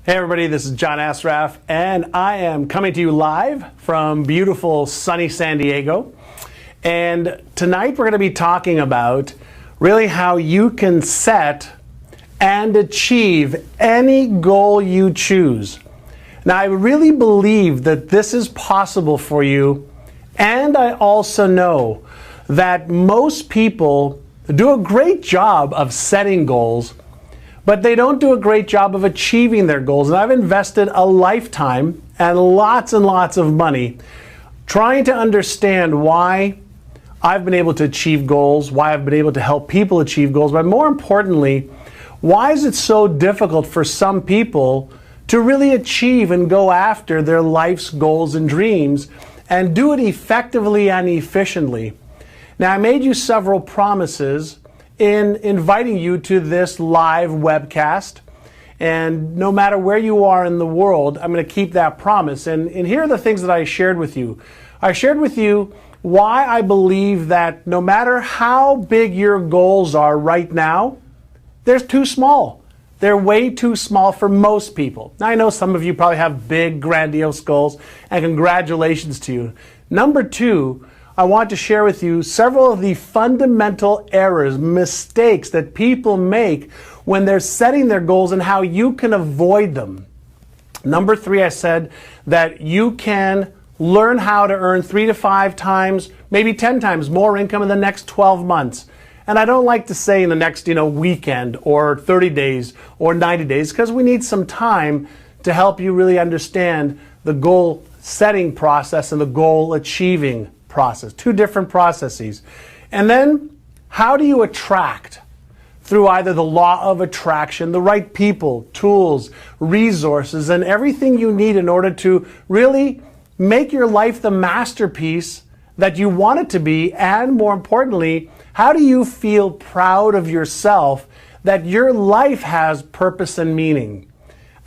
Hey everybody, this is John Assaraf, and I am coming to you live from beautiful sunny San Diego. And tonight we're going to be talking about really how you can set and achieve any goal you choose. Now, I really believe that this is possible for you, and I also know that most people do a great job of setting goals, but they don't do a great job of achieving their goals. And I've invested a lifetime and lots of money trying to understand why I've been able to achieve goals, why I've been able to help people achieve goals, but more importantly, why is it so difficult for some people to really achieve and go after their life's goals and dreams and do it effectively and efficiently? Now, I made you several promises in inviting you to this live webcast, and no matter where you are in the world, I'm going to keep that promise. And here are the things that I shared with you. I shared with you why I believe that no matter how big your goals are right now, they're too small. They're way too small for most people. Now, I know some of you probably have big, grandiose goals, and congratulations to you. Number two, I want to share with you several of the fundamental errors, mistakes that people make when they're setting their goals and how you can avoid them. Number three, I said that you can learn how to earn 3 to 5 times, maybe 10 times more income in the next 12 months. And I don't like to say in the next, weekend or 30 days or 90 days, because we need some time to help you really understand the goal setting process and the goal achieving process. Two different processes. And then, how do you attract? Through either the law of attraction, the right people, tools, resources, and everything you need in order to really make your life the masterpiece that you want it to be, and more importantly, how do you feel proud of yourself that your life has purpose and meaning?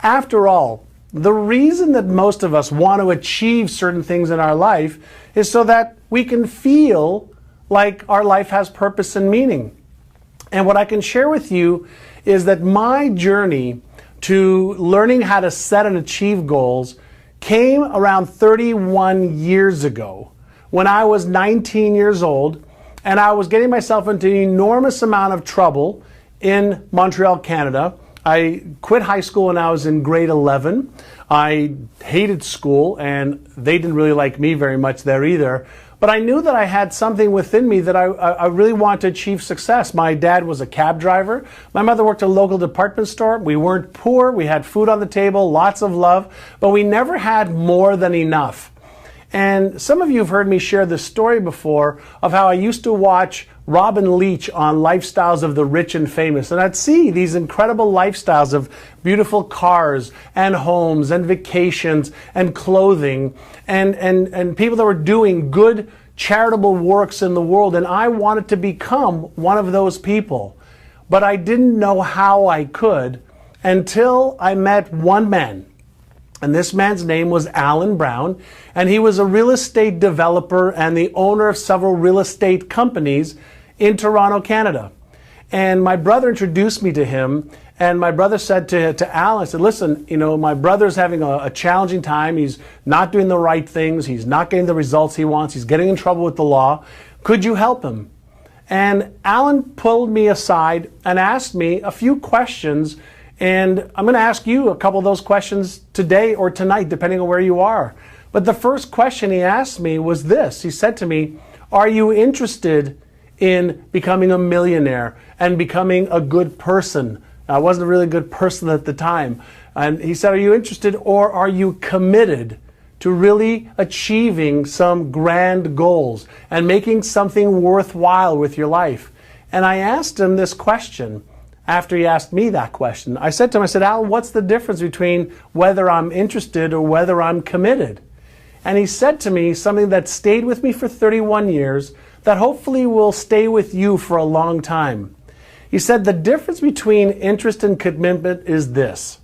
After all, the reason that most of us want to achieve certain things in our life is so that we can feel like our life has purpose and meaning. And what I can share with you is that my journey to learning how to set and achieve goals came around 31 years ago when I was 19 years old, and I was getting myself into an enormous amount of trouble in Montreal, Canada. I quit high school when I was in grade 11. I hated school, and they didn't really like me very much there either. But I knew that I had something within me that I really wanted to achieve success. My dad was a cab driver. My mother worked at a local department store. We weren't poor. We had food on the table, lots of love, but we never had more than enough. And some of you have heard me share this story before of how I used to watch Robin Leach on Lifestyles of the Rich and Famous. And I'd see these incredible lifestyles of beautiful cars and homes and vacations and clothing and people that were doing good charitable works in the world. And I wanted to become one of those people. But I didn't know how I could until I met one man. And this man's name was Alan Brown, and he was a real estate developer and the owner of several real estate companies in Toronto, Canada. And my brother introduced me to him, and my brother said to Alan, I said, listen, my brother's having a challenging time. He's not doing the right things. He's not getting the results he wants. He's getting in trouble with the law. Could you help him? And Alan pulled me aside and asked me a few questions. And I'm going to ask you a couple of those questions today or tonight, depending on where you are. But the first question he asked me was this. He said to me, are you interested in becoming a millionaire and becoming a good person? I wasn't a really good person at the time. And he said, are you interested, or are you committed to really achieving some grand goals and making something worthwhile with your life? And I asked him this question. After he asked me that question, I said to him, Alan, what's the difference between whether I'm interested or whether I'm committed? And he said to me something that stayed with me for 31 years, that hopefully will stay with you for a long time. He said, the difference between interest and commitment is this.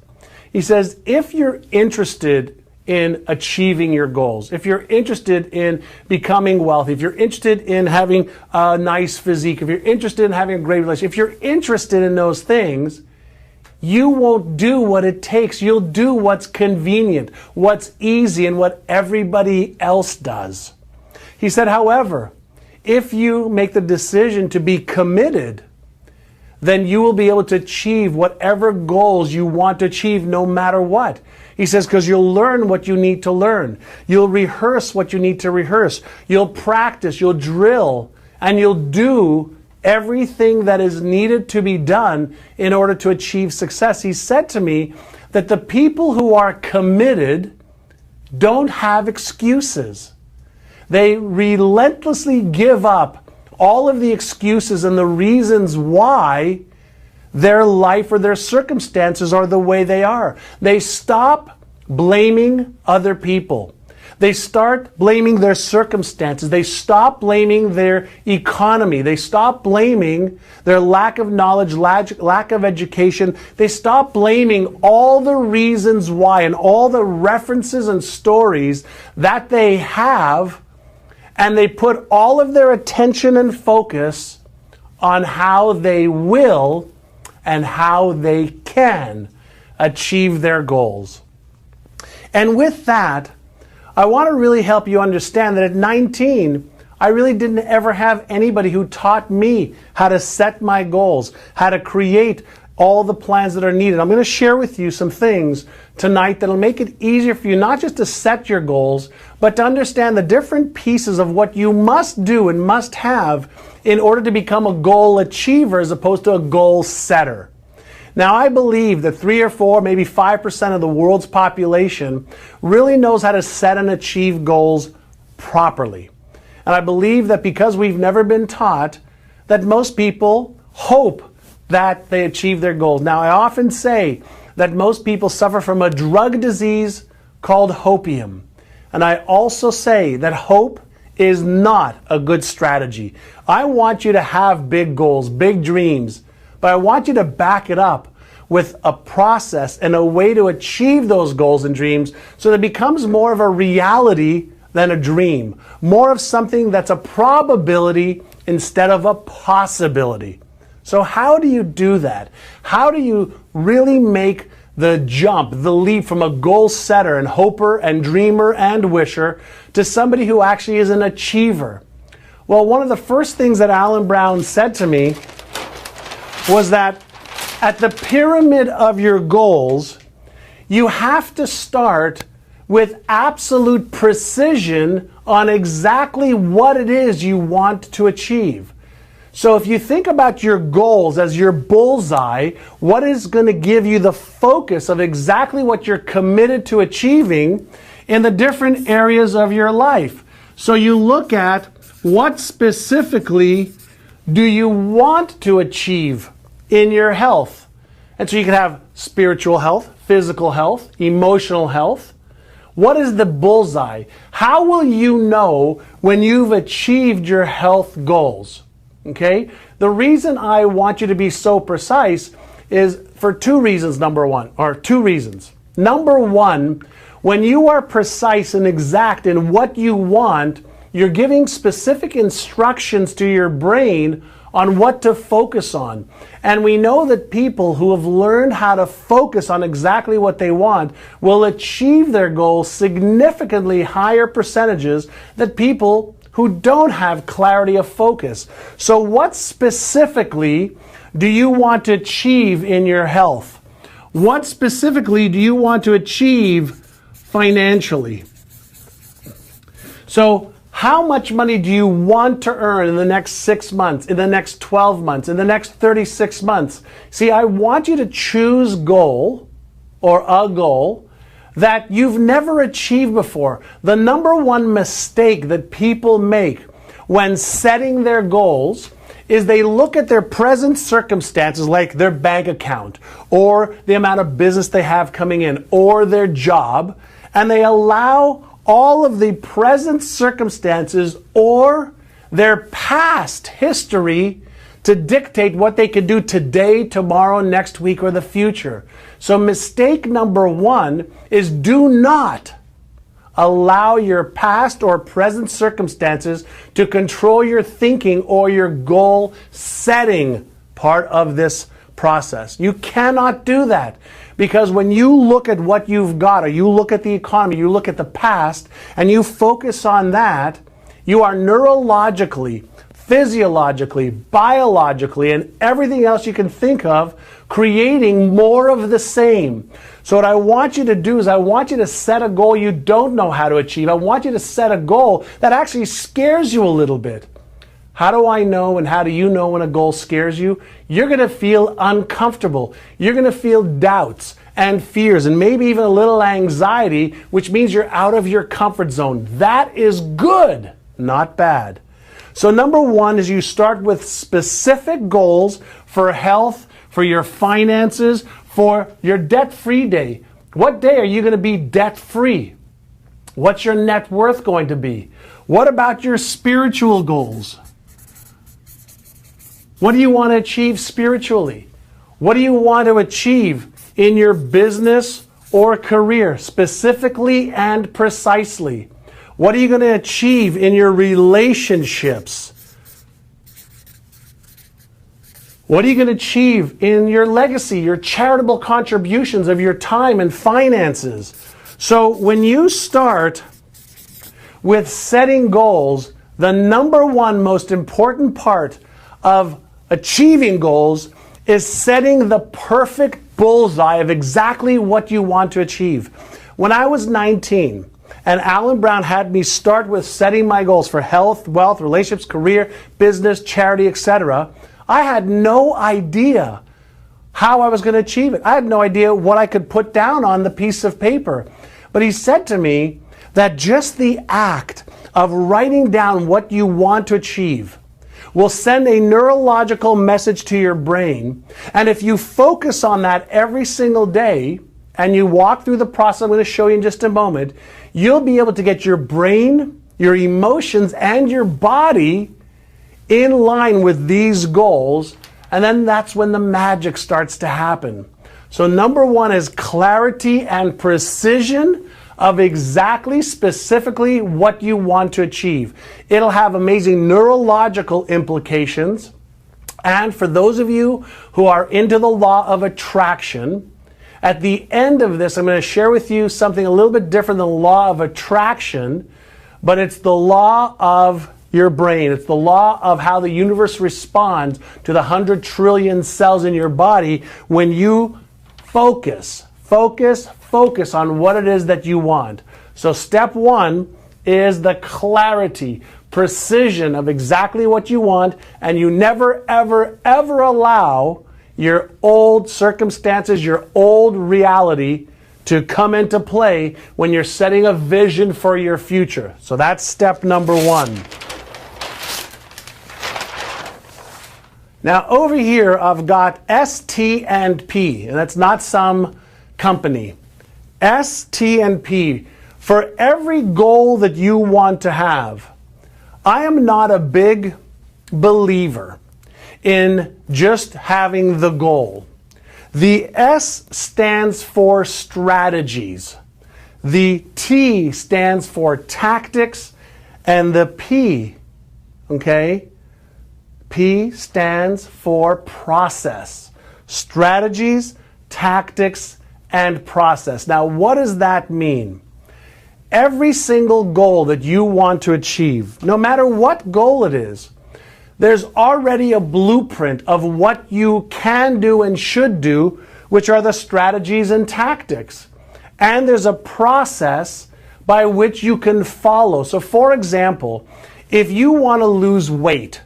He says, if you're interested in achieving your goals, if you're interested in becoming wealthy, if you're interested in having a nice physique, if you're interested in having a great relationship, if you're interested in those things, you won't do what it takes. You'll do what's convenient, what's easy, and what everybody else does. He said, however, if you make the decision to be committed, then you will be able to achieve whatever goals you want to achieve no matter what. He says, because you'll learn what you need to learn. You'll rehearse what you need to rehearse. You'll practice, you'll drill, and you'll do everything that is needed to be done in order to achieve success. He said to me that the people who are committed don't have excuses. They relentlessly give up all of the excuses and the reasons why their life or their circumstances are the way they are. They stop blaming other people. They start blaming their circumstances. They stop blaming their economy. They stop blaming their lack of knowledge, lack of education. They stop blaming all the reasons why and all the references and stories that they have, and they put all of their attention and focus on how they will and how they can achieve their goals. And with that, I want to really help you understand that at 19, I really didn't ever have anybody who taught me how to set my goals, how to create all the plans that are needed. I'm going to share with you some things tonight that'll make it easier for you not just to set your goals, but to understand the different pieces of what you must do and must have in order to become a goal achiever as opposed to a goal setter. Now, I believe that 3 or 4, maybe 5% of the world's population really knows how to set and achieve goals properly. And I believe that because we've never been taught, that most people hope that they achieve their goals. Now, I often say that most people suffer from a drug disease called hopium. And I also say that hope is not a good strategy. I want you to have big goals, big dreams, but I want you to back it up with a process and a way to achieve those goals and dreams so that it becomes more of a reality than a dream, more of something that's a probability instead of a possibility. So how do you do that? How do you really make the jump, the leap from a goal setter and hoper and dreamer and wisher to somebody who actually is an achiever? Well, one of the first things that Alan Brown said to me was that at the pyramid of your goals, you have to start with absolute precision on exactly what it is you want to achieve. So if you think about your goals as your bullseye, what is going to give you the focus of exactly what you're committed to achieving in the different areas of your life? So you look at what specifically do you want to achieve in your health? And so you can have spiritual health, physical health, emotional health. What is the bullseye? How will you know when you've achieved your health goals? Okay? The reason I want you to be so precise is for two reasons, Number one, when you are precise and exact in what you want, you're giving specific instructions to your brain on what to focus on. And we know that people who have learned how to focus on exactly what they want will achieve their goals significantly higher percentages than people who don't have clarity of focus. So what specifically do you want to achieve in your health? What specifically do you want to achieve financially? So how much money do you want to earn in the next 6 months, in the next 12 months, in the next 36 months? See, I want you to choose goal or a goal that you've never achieved before. The number one mistake that people make when setting their goals is they look at their present circumstances, like their bank account or the amount of business they have coming in or their job, and they allow all of the present circumstances or their past history to dictate what they can do today, tomorrow, next week, or the future. So mistake number one is do not allow your past or present circumstances to control your thinking or your goal setting part of this process. You cannot do that, because when you look at what you've got, or you look at the economy, you look at the past, and you focus on that, you are neurologically, physiologically, biologically, and everything else you can think of, creating more of the same. So what I want you to do is I want you to set a goal you don't know how to achieve. I want you to set a goal that actually scares you a little bit. How do I know, and how do you know when a goal scares you? You're going to feel uncomfortable. You're going to feel doubts and fears and maybe even a little anxiety, which means you're out of your comfort zone. That is good, not bad. So number one is you start with specific goals for health, for your finances, for your debt-free day. What day are you going to be debt-free? What's your net worth going to be? What about your spiritual goals? What do you want to achieve spiritually? What do you want to achieve in your business or career, specifically and precisely? What are you going to achieve in your relationships? What are you going to achieve in your legacy, your charitable contributions of your time and finances? So when you start with setting goals, the number one most important part of achieving goals is setting the perfect bullseye of exactly what you want to achieve. When I was 19, and Alan Brown had me start with setting my goals for health, wealth, relationships, career, business, charity, etc., I had no idea how I was going to achieve it. I had no idea what I could put down on the piece of paper. But he said to me that just the act of writing down what you want to achieve will send a neurological message to your brain. And if you focus on that every single day, and you walk through the process I'm going to show you in just a moment, you'll be able to get your brain, your emotions, and your body in line with these goals. And then that's when the magic starts to happen. So number one is clarity and precision of exactly, specifically what you want to achieve. It'll have amazing neurological implications. And for those of you who are into the law of attraction, at the end of this, I'm going to share with you something a little bit different than the law of attraction, but it's the law of your brain. It's the law of how the universe responds to the 100 trillion cells in your body when you focus on what it is that you want. So step one is the clarity, precision of exactly what you want, and you never, ever, ever allow your old circumstances, your old reality to come into play when you're setting a vision for your future. So that's step number one. Now over here I've got S, T, and P, and that's not some company. S, T, and P. For every goal that you want to have, I am not a big believer in just having the goal. The S stands for strategies. The T stands for tactics, and the P, okay? P stands for process. Strategies, tactics, and process. Now, what does that mean? Every single goal that you want to achieve, no matter what goal it is, there's already a blueprint of what you can do and should do, which are the strategies and tactics. And there's a process by which you can follow. So for example, if you want to lose weight,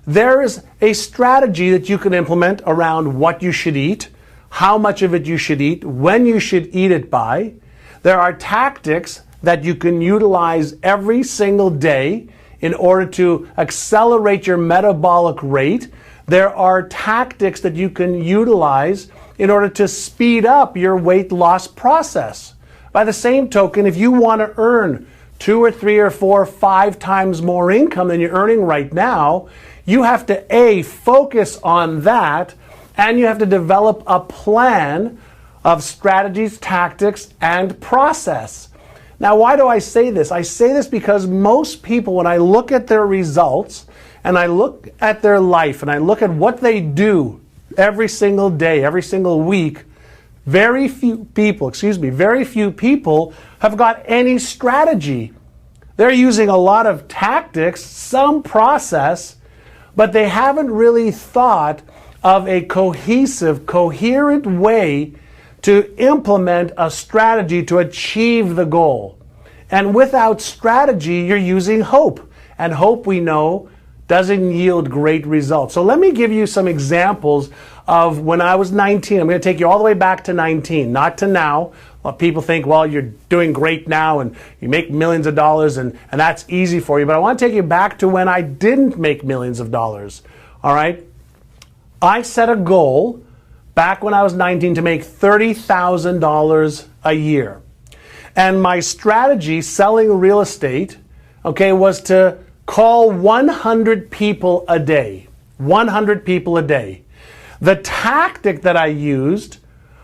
there is a strategy that you can implement around what you should eat, how much of it you should eat, when you should eat it by. There are tactics that you can utilize every single day in order to accelerate your metabolic rate. There are tactics that you can utilize in order to speed up your weight loss process. By the same token, if you want to earn 2 or 3 or 4 or 5 times more income than you're earning right now, you have to A, focus on that, and you have to develop a plan of strategies, tactics, and process. Now, why do I say this? I say this because most people, when I look at their results, and I look at their life, and I look at what they do every single day, every single week, very few people have got any strategy. They're using a lot of tactics, some process, but they haven't really thought of a cohesive, coherent way to implement a strategy to achieve the goal. And without strategy, you're using hope. And hope, we know, doesn't yield great results. So let me give you some examples of when I was 19. I'm going to take you all the way back to 19, not to now. Well, people think, well, you're doing great now and you make millions of dollars and that's easy for you. But I want to take you back to when I didn't make millions of dollars. All right? I set a goal back when I was 19 to make $30,000 a year. And my strategy selling real estate, okay, was to call 100 people a day. 100 people a day. The tactic that I used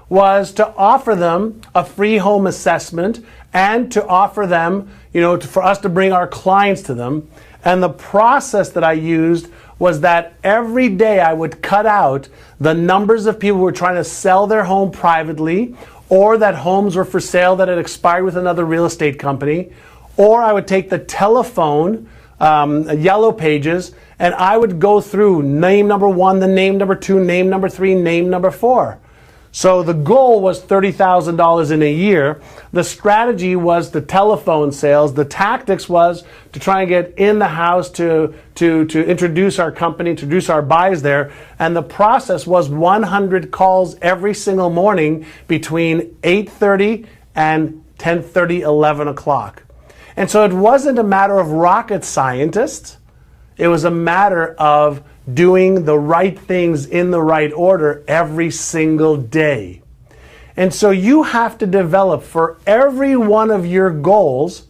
was to offer them a free home assessment and to offer them, for us to bring our clients to them. And the process that I used was that every day I would cut out the numbers of people who were trying to sell their home privately, or that homes were for sale that had expired with another real estate company, or I would take the telephone, yellow pages, and I would go through name number 1, the name number 2, name number 3, name number 4. So the goal was $30,000 in a year. The strategy was the telephone sales. The tactics was to try and get in the house to introduce our company, introduce our buys there. And the process was 100 calls every single morning between 8:30 and 10:30, 11 o'clock. And so it wasn't a matter of rocket scientists. It was a matter of doing the right things in the right order every single day. And so you have to develop for every one of your goals,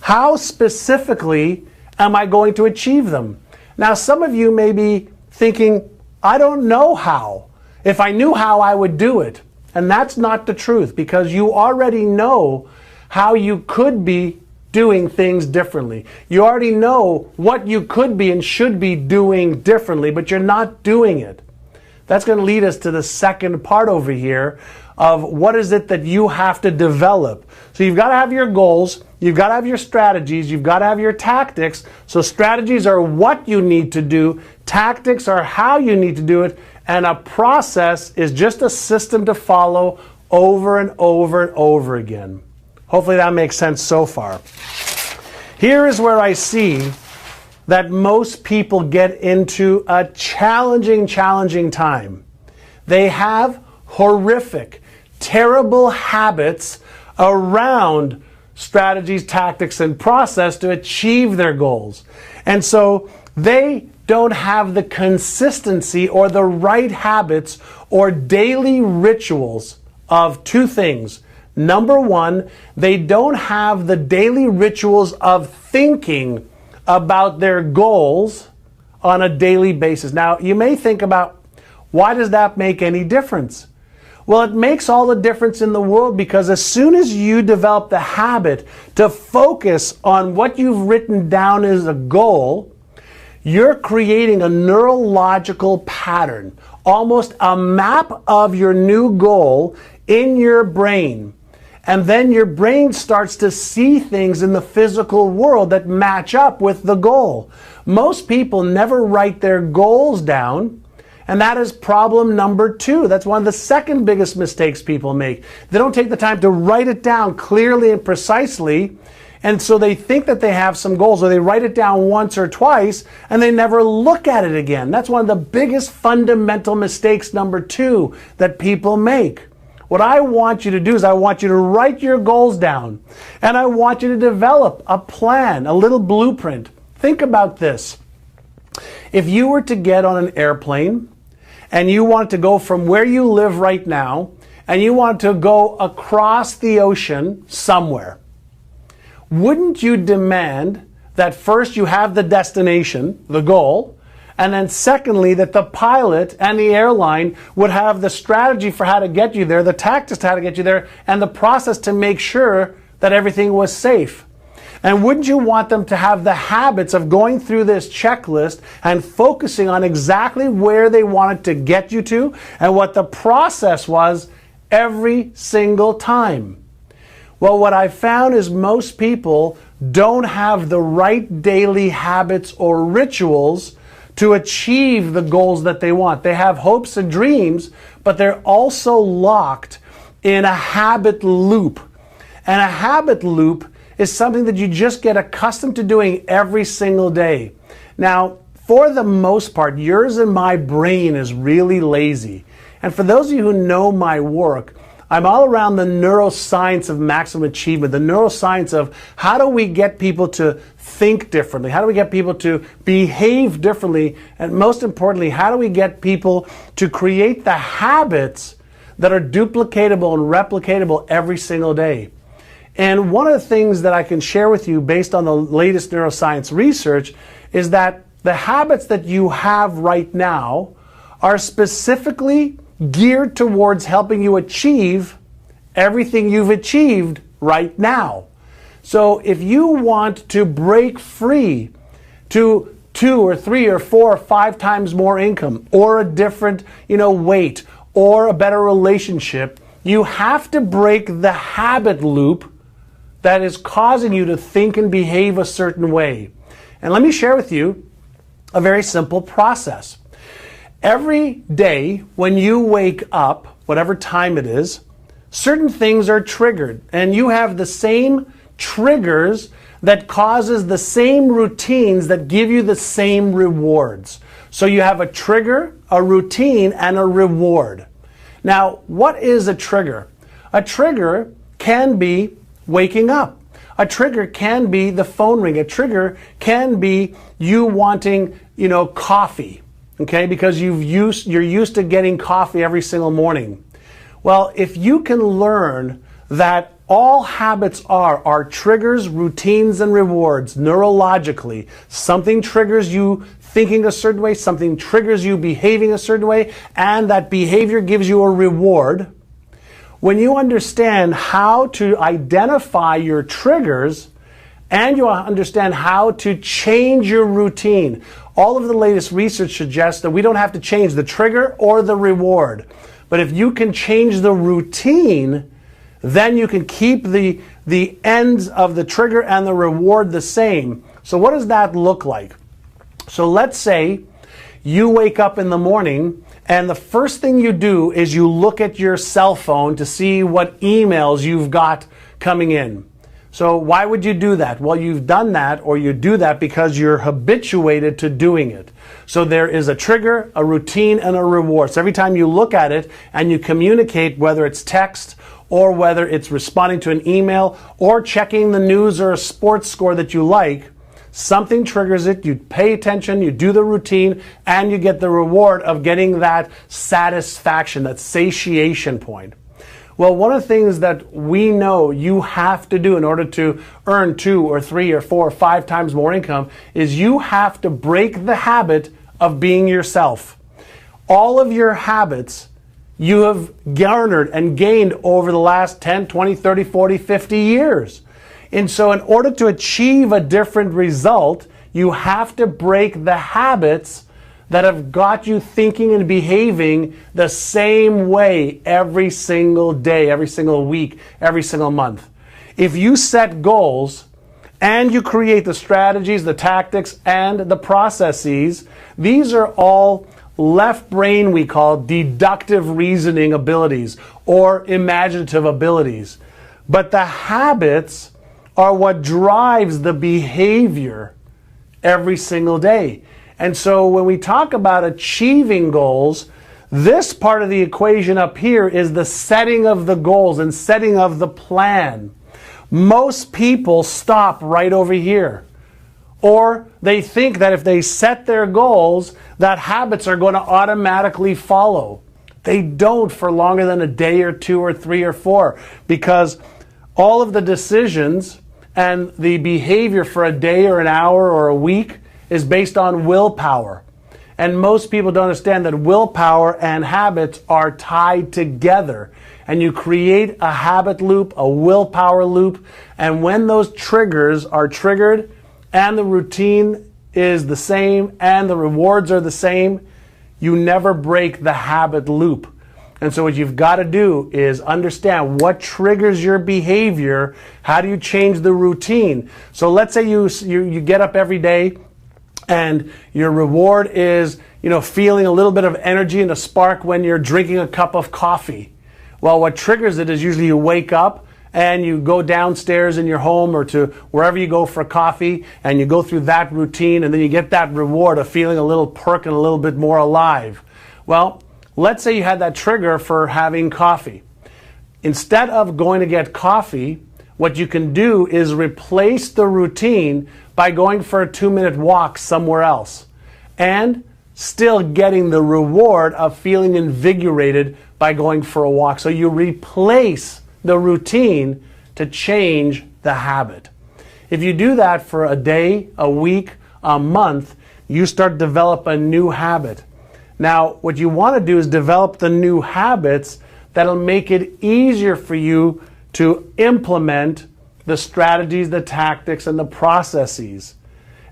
how specifically am I going to achieve them? Now, some of you may be thinking, I don't know how. If I knew how, I would do it. And that's not the truth, because you already know how you could be doing things differently. You already know what you could be and should be doing differently, but you're not doing it. That's going to lead us to the second part over here of what is it that you have to develop. So you've got to have your goals, you've got to have your strategies, you've got to have your tactics. So strategies are what you need to do, tactics are how you need to do it, and a process is just a system to follow over and over and over again. Hopefully that makes sense so far. Here is where I see that most people get into a challenging time. They have horrific, terrible habits around strategies, tactics, and process to achieve their goals. And so they don't have the consistency or the right habits or daily rituals of two things. Number one, they don't have the daily rituals of thinking about their goals on a daily basis. Now, you may think about, why does that make any difference? Well, it makes all the difference in the world, because as soon as you develop the habit to focus on what you've written down as a goal, you're creating a neurological pattern, almost a map of your new goal in your brain. And then your brain starts to see things in the physical world that match up with the goal. Most people never write their goals down, and that is problem number 2. That's one of the second biggest mistakes people make. They don't take the time to write it down clearly and precisely, and so they think that they have some goals, or they write it down once or twice, and they never look at it again. That's one of the biggest fundamental mistakes, number 2, that people make. What I want you to do is I want you to write your goals down, and I want you to develop a plan, a little blueprint. Think about this. If you were to get on an airplane and you wanted to go from where you live right now and you wanted to go across the ocean somewhere, wouldn't you demand that first you have the destination, the goal, and then secondly, that the pilot and the airline would have the strategy for how to get you there, the tactics to how to get you there, and the process to make sure that everything was safe? And wouldn't you want them to have the habits of going through this checklist and focusing on exactly where they wanted to get you to and what the process was every single time? Well, what I found is most people don't have the right daily habits or rituals to achieve the goals that they want. They have hopes and dreams, but they're also locked in a habit loop. And a habit loop is something that you just get accustomed to doing every single day. Now, for the most part, yours and my brain is really lazy. And for those of you who know my work, I'm all around the neuroscience of maximum achievement, the neuroscience of how do we get people to think differently? How do we get people to behave differently? And most importantly, how do we get people to create the habits that are duplicatable and replicatable every single day? And one of the things that I can share with you based on the latest neuroscience research is that the habits that you have right now are specifically geared towards helping you achieve everything you've achieved right now. So if you want to break free to 2 or 3 or 4 or 5 times more income, or a different, weight, or a better relationship, you have to break the habit loop that is causing you to think and behave a certain way. And let me share with you a very simple process. Every day when you wake up, whatever time it is, certain things are triggered, and you have the same triggers that causes the same routines that give you the same rewards. So you have a trigger, a routine, and a reward. Now, what is a trigger? A trigger can be waking up. A trigger can be the phone ring. A trigger can be you wanting, coffee. Okay, because you're used to getting coffee every single morning. Well, if you can learn that all habits are triggers, routines, and rewards neurologically, something triggers you thinking a certain way, something triggers you behaving a certain way, and that behavior gives you a reward. When you understand how to identify your triggers and you understand how to change your routine, all of the latest research suggests that we don't have to change the trigger or the reward. But if you can change the routine, then you can keep the ends of the trigger and the reward the same. So what does that look like? So let's say you wake up in the morning and the first thing you do is you look at your cell phone to see what emails you've got coming in. So why would you do that? Well, you've done that, or you do that because you're habituated to doing it. So there is a trigger, a routine, and a reward. So every time you look at it and you communicate, whether it's text or whether it's responding to an email or checking the news or a sports score that you like, something triggers it, you pay attention, you do the routine, and you get the reward of getting that satisfaction, that satiation point. Well, one of the things that we know you have to do in order to earn 2 or 3 or 4 or 5 times more income is you have to break the habit of being yourself. All of your habits you have garnered and gained over the last 10, 20, 30, 40, 50 years. And so in order to achieve a different result, you have to break the habits that have got you thinking and behaving the same way every single day, every single week, every single month. If you set goals and you create the strategies, the tactics, and the processes, these are all left brain, we call deductive reasoning abilities or imaginative abilities. But the habits are what drives the behavior every single day. And so when we talk about achieving goals, this part of the equation up here is the setting of the goals and setting of the plan. Most people stop right over here. Or they think that if they set their goals, that habits are going to automatically follow. They don't for longer than a day or 2 or 3 or 4, because all of the decisions and the behavior for a day or an hour or a week is based on willpower. And most people don't understand that willpower and habits are tied together. and you create a habit loop, a willpower loop. And when those triggers are triggered and the routine is the same and the rewards are the same, you never break the habit loop. And so what you've got to do is understand what triggers your behavior. How do you change the routine? So let's say you get up every day and your reward is, feeling a little bit of energy and a spark when you're drinking a cup of coffee. Well, what triggers it is usually you wake up and you go downstairs in your home or to wherever you go for coffee, and you go through that routine, and then you get that reward of feeling a little perk and a little bit more alive. Well, let's say you had that trigger for having coffee. Instead of going to get coffee, what you can do is replace the routine by going for a 2-minute walk somewhere else and still getting the reward of feeling invigorated by going for a walk. So you replace the routine to change the habit. If you do that for a day, a week, a month, you start to develop a new habit. Now, what you want to do is develop the new habits that'll make it easier for you to implement the strategies, the tactics, and the processes.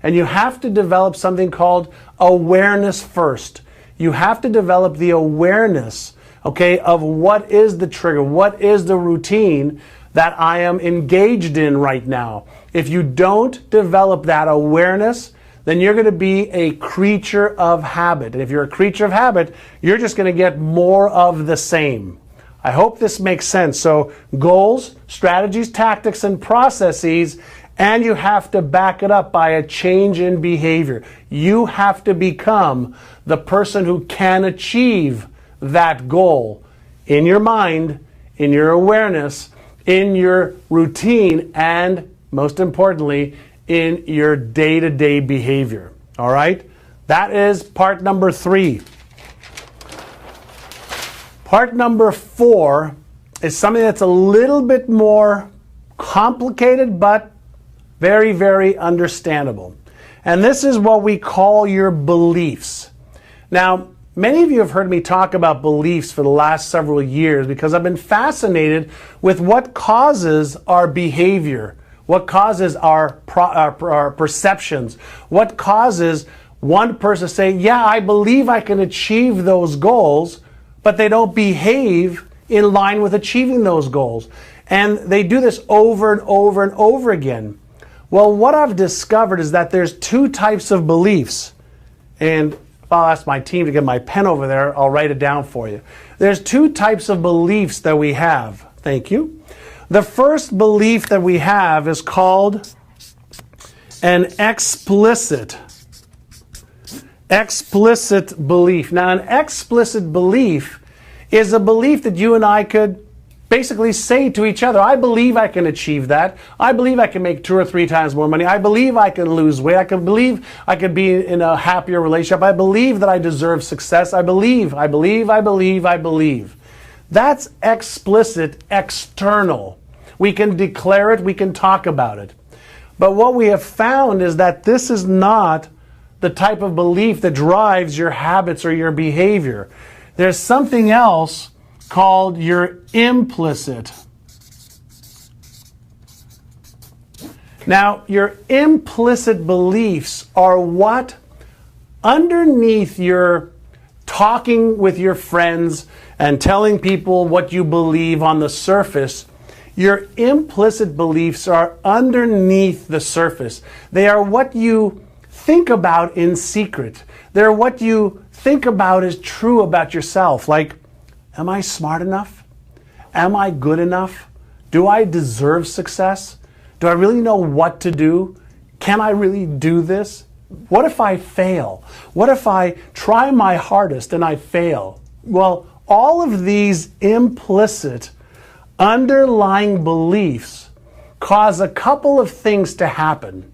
And you have to develop something called awareness first. You have to develop the awareness, of what is the trigger, what is the routine that I am engaged in right now. If you don't develop that awareness, then you're going to be a creature of habit. And if you're a creature of habit, you're just going to get more of the same. I hope this makes sense. So goals, strategies, tactics, and processes, and you have to back it up by a change in behavior. You have to become the person who can achieve that goal in your mind, in your awareness, in your routine, and most importantly, in your day-to-day behavior. All right? That is part number 3. Part number 4 is something that's a little bit more complicated, but very, very understandable. And this is what we call your beliefs. Now, many of you have heard me talk about beliefs for the last several years because I've been fascinated with what causes our behavior, what causes our perceptions, what causes one person to say, yeah, I believe I can achieve those goals, but they don't behave in line with achieving those goals. And they do this over and over and over again. Well, what I've discovered is that there's 2 types of beliefs. And if I'll ask my team to get my pen over there, I'll write it down for you. There's 2 types of beliefs that we have. Thank you. The first belief that we have is called an explicit belief. Now, an explicit belief is a belief that you and I could basically say to each other, I believe I can achieve that. I believe I can make 2 or 3 times more money. I believe I can lose weight. I can believe I could be in a happier relationship. I believe that I deserve success. I believe. That's explicit, external. We can declare it. We can talk about it. But what we have found is that this is not the type of belief that drives your habits or your behavior. There's something else called your implicit. Now, your implicit beliefs are what underneath your talking with your friends and telling people what you believe on the surface. Your implicit beliefs are underneath the surface. They are what you think about in secret. They're what you think about as true about yourself. Like, am I smart enough? Am I good enough? Do I deserve success? Do I really know what to do? Can I really do this? What if I fail? What if I try my hardest and I fail? Well, all of these implicit underlying beliefs cause a couple of things to happen.